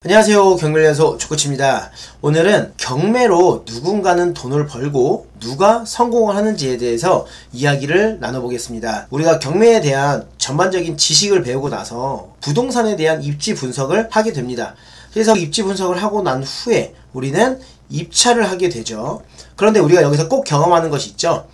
안녕하세요. 경매연소 조코치입니다. 오늘은 경매로 누군가는 돈을 벌고 누가 성공을 하는지에 대해서 이야기를 나눠보겠습니다. 우리가 경매에 대한 전반적인 지식을 배우고 나서 부동산에 대한 입지 분석을 하게 됩니다. 그래서 입지 분석을 하고 난 후에 우리는 입찰을 하게 되죠. 그런데 우리가 여기서 꼭 경험하는 것이 있죠.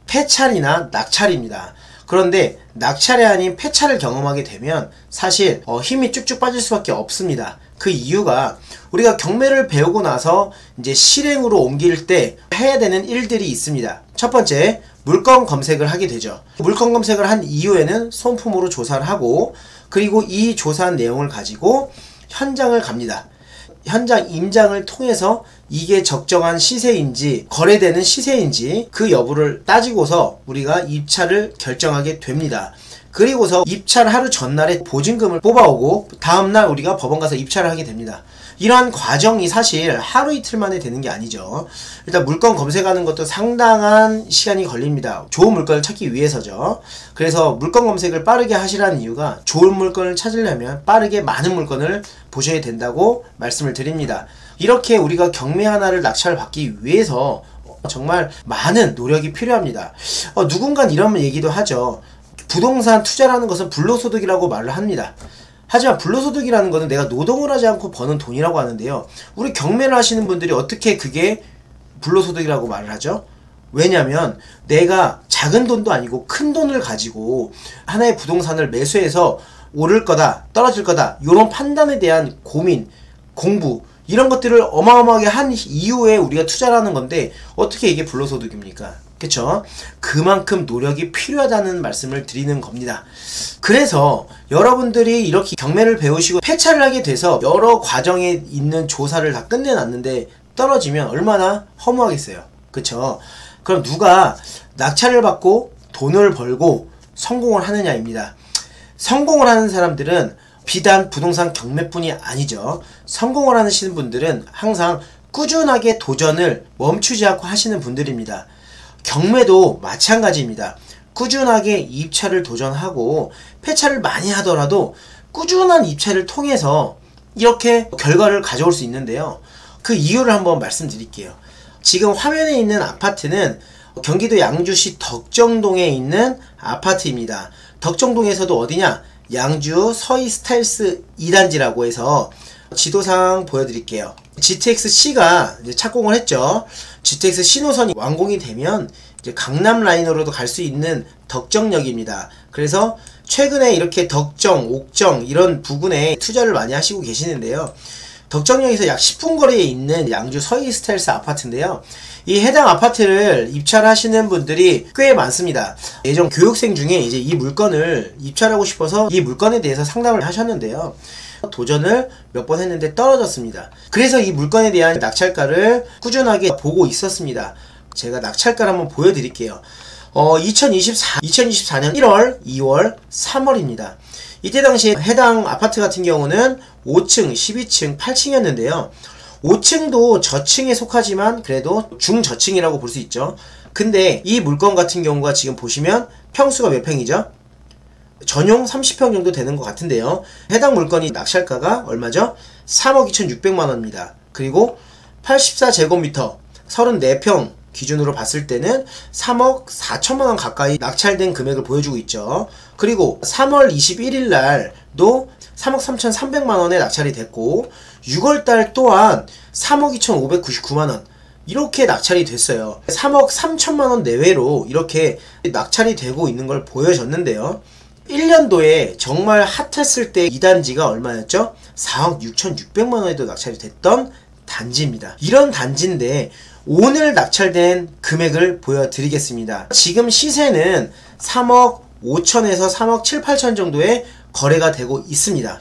폐찰이나 낙찰입니다. 그런데 낙찰이 아닌 폐찰을 경험하게 되면 사실 힘이 쭉쭉 빠질 수밖에 없습니다. 그 이유가 우리가 경매를 배우고 나서 이제 실행으로 옮길 때 해야 되는 일들이 있습니다. 첫 번째, 물건 검색을 하게 되죠. 물건 검색을 한 이후에는 손품으로 조사를 하고, 그리고 이 조사한 내용을 가지고 현장을 갑니다. 현장 임장을 통해서 이게 적정한 시세인지 거래되는 시세인지 그 여부를 따지고서 우리가 입찰을 결정하게 됩니다. 그리고서 입찰 하루 전날에 보증금을 뽑아오고 다음날 우리가 법원 가서 입찰을 하게 됩니다. 이러한 과정이 사실 하루 이틀 만에 되는 게 아니죠. 일단 물건 검색하는 것도 상당한 시간이 걸립니다. 좋은 물건을 찾기 위해서죠. 그래서 물건 검색을 빠르게 하시라는 이유가 좋은 물건을 찾으려면 빠르게 많은 물건을 보셔야 된다고 말씀을 드립니다. 이렇게 우리가 경매 하나를 낙찰을 받기 위해서 정말 많은 노력이 필요합니다. 누군가는 이런 얘기도 하죠. 부동산 투자라는 것은 불로소득이라고 말을 합니다. 하지만 불로소득이라는 것은 내가 노동을 하지 않고 버는 돈이라고 하는데요. 우리 경매를 하시는 분들이 어떻게 그게 불로소득이라고 말을 하죠? 왜냐면 내가 작은 돈도 아니고 큰 돈을 가지고 하나의 부동산을 매수해서 오를 거다, 떨어질 거다, 이런 판단에 대한 고민, 공부, 이런 것들을 어마어마하게 한 이후에 우리가 투자를 하는 건데 어떻게 이게 불로소득입니까? 그쵸? 그만큼 노력이 필요하다는 말씀을 드리는 겁니다. 그래서 여러분들이 이렇게 경매를 배우시고 폐차를 하게 돼서 여러 과정에 있는 조사를 다 끝내놨는데 떨어지면 얼마나 허무하겠어요. 그쵸? 그럼 누가 낙찰을 받고 돈을 벌고 성공을 하느냐입니다. 성공을 하는 사람들은 비단 부동산 경매뿐이 아니죠. 성공을 하시는 분들은 항상 꾸준하게 도전을 멈추지 않고 하시는 분들입니다. 경매도 마찬가지입니다. 꾸준하게 입찰을 도전하고 폐차를 많이 하더라도 꾸준한 입찰을 통해서 이렇게 결과를 가져올 수 있는데요. 그 이유를 한번 말씀드릴게요. 지금 화면에 있는 아파트는 경기도 양주시 덕정동에 있는 아파트입니다. 덕정동에서도 어디냐? 양주 서이스타일스 2단지라고 해서 지도상 보여드릴게요. GTX-C가 이제 착공을 했죠. GTX-C 노선이 완공이 되면 이제 강남 라인으로도 갈 수 있는 덕정역입니다. 그래서 최근에 이렇게 덕정, 옥정 이런 부근에 투자를 많이 하시고 계시는데요. 덕정역에서 약 10분 거리에 있는 양주 서이스타일스 아파트인데요. 이 해당 아파트를 입찰하시는 분들이 꽤 많습니다. 예전 교육생 중에 이제 이 물건을 입찰하고 싶어서 이 물건에 대해서 상담을 하셨는데요. 도전을 몇 번 했는데 떨어졌습니다. 그래서 이 물건에 대한 낙찰가를 꾸준하게 보고 있었습니다. 제가 낙찰가를 한번 보여드릴게요. 2024년 1월, 2월, 3월입니다. 이때 당시에 해당 아파트 같은 경우는 5층, 12층, 8층이었는데요. 5층도 저층에 속하지만 그래도 중저층이라고 볼 수 있죠. 근데 이 물건 같은 경우가 지금 보시면 평수가 몇 평이죠? 전용 30평 정도 되는 것 같은데요. 해당 물건이 낙찰가가 얼마죠? 3억 2,600만원입니다. 그리고 84제곱미터 34평 기준으로 봤을 때는 3억 4천만원 가까이 낙찰된 금액을 보여주고 있죠. 그리고 3월 21일 날도 3억 3,300만원에 낙찰이 됐고 6월달 또한 3억 2,599만원 이렇게 낙찰이 됐어요. 3억 3천만원 내외로 이렇게 낙찰이 되고 있는 걸 보여줬는데요. 1년도에 정말 핫했을 때 이 단지가 얼마였죠? 4억 6,600만원에도 낙찰이 됐던 단지입니다. 이런 단지인데 오늘 낙찰된 금액을 보여드리겠습니다. 지금 시세는 3억 5천에서 3억 7, 8천 정도의 거래가 되고 있습니다.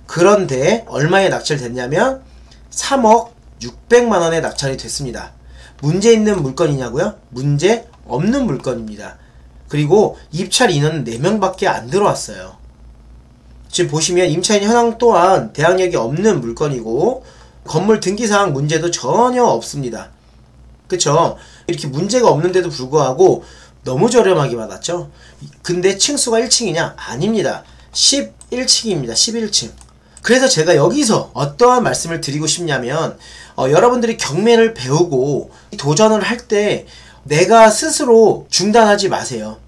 그런데 얼마에 낙찰됐냐면 3억 600만원에 낙찰이 됐습니다. 문제 있는 물건이냐고요? 문제 없는 물건입니다. 그리고 입찰 인원은 4명밖에 안 들어왔어요. 지금 보시면 임차인 현황 또한 대항력이 없는 물건이고 건물 등기사항 문제도 전혀 없습니다. 그쵸? 이렇게 문제가 없는데도 불구하고 너무 저렴하게 받았죠? 근데 층수가 1층이냐? 아닙니다. 11층입니다. 11층. 그래서 제가 여기서 어떠한 말씀을 드리고 싶냐면 여러분들이 경매를 배우고 도전을 할 때 내가 스스로 중단하지 마세요.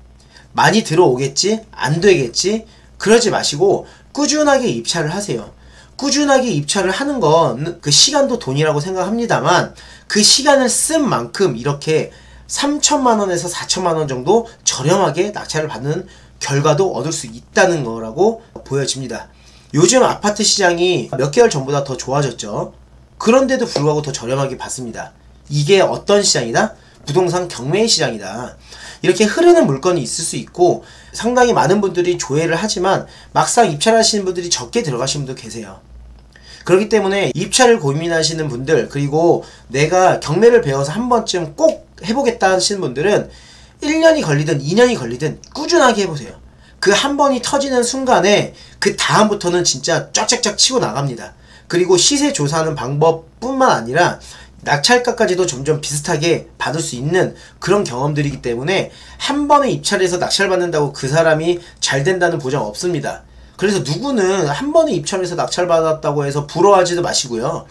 많이 들어오겠지? 안 되겠지? 그러지 마시고 꾸준하게 입찰을 하세요. 꾸준하게 입찰을 하는 건 그 시간도 돈이라고 생각합니다만 그 시간을 쓴 만큼 이렇게 3천만 원에서 4천만 원 정도 저렴하게 낙찰을 받는 결과도 얻을 수 있다는 거라고 보여집니다. 요즘 아파트 시장이 몇 개월 전보다 더 좋아졌죠. 그런데도 불구하고 더 저렴하게 받습니다. 이게 어떤 시장이다? 부동산 경매 시장이다. 이렇게 흐르는 물건이 있을 수 있고 상당히 많은 분들이 조회를 하지만 막상 입찰하시는 분들이 적게 들어가시는 분도 계세요. 그렇기 때문에 입찰을 고민하시는 분들, 그리고 내가 경매를 배워서 한 번쯤 꼭 해보겠다 하시는 분들은 1년이 걸리든 2년이 걸리든 꾸준하게 해보세요. 그 한 번이 터지는 순간에 그 다음부터는 진짜 쫙쫙쫙 치고 나갑니다. 그리고 시세 조사하는 방법뿐만 아니라 낙찰가까지도 점점 비슷하게 받을 수 있는 그런 경험들이기 때문에 한 번에 입찰해서 낙찰 받는다고 그 사람이 잘 된다는 보장 없습니다. 그래서 누구는 한 번에 입찰해서 낙찰 받았다고 해서 부러워하지도 마시고요.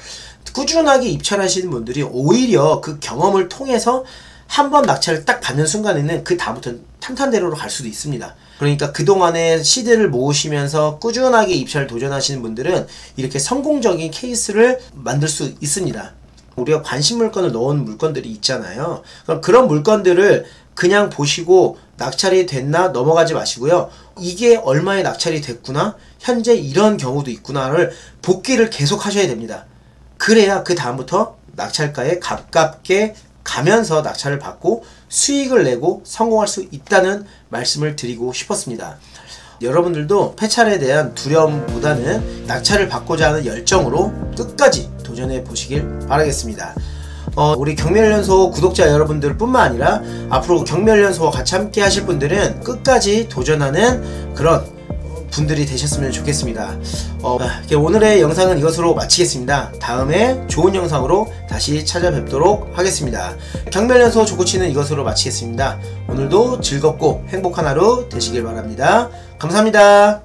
꾸준하게 입찰하시는 분들이 오히려 그 경험을 통해서 한 번 낙찰을 딱 받는 순간에는 그 다음부터는 탄탄대로로 갈 수도 있습니다. 그러니까 그동안에 시드를 모으시면서 꾸준하게 입찰 도전하시는 분들은 이렇게 성공적인 케이스를 만들 수 있습니다. 우리가 관심 물건을 넣은 물건들이 있잖아요. 그럼 그런 물건들을 그냥 보시고 낙찰이 됐나 넘어가지 마시고요. 이게 얼마에 낙찰이 됐구나, 현재 이런 경우도 있구나를 복기를 계속 하셔야 됩니다. 그래야 그 다음부터 낙찰가에 가깝게 가면서 낙찰을 받고 수익을 내고 성공할 수 있다는 말씀을 드리고 싶었습니다. 여러분들도 폐찰에 대한 두려움보다는 낙찰을 받고자 하는 열정으로 끝까지 도전해 보시길 바라겠습니다. 우리 경매연소 구독자 여러분들 뿐만 아니라 앞으로 경매연소와 같이 함께 하실 분들은 끝까지 도전하는 그런 분들이 되셨으면 좋겠습니다. 오늘의 영상은 이것으로 마치겠습니다. 다음에 좋은 영상으로 다시 찾아뵙도록 하겠습니다. 경매연소 조코치는 이것으로 마치겠습니다. 오늘도 즐겁고 행복한 하루 되시길 바랍니다. 감사합니다.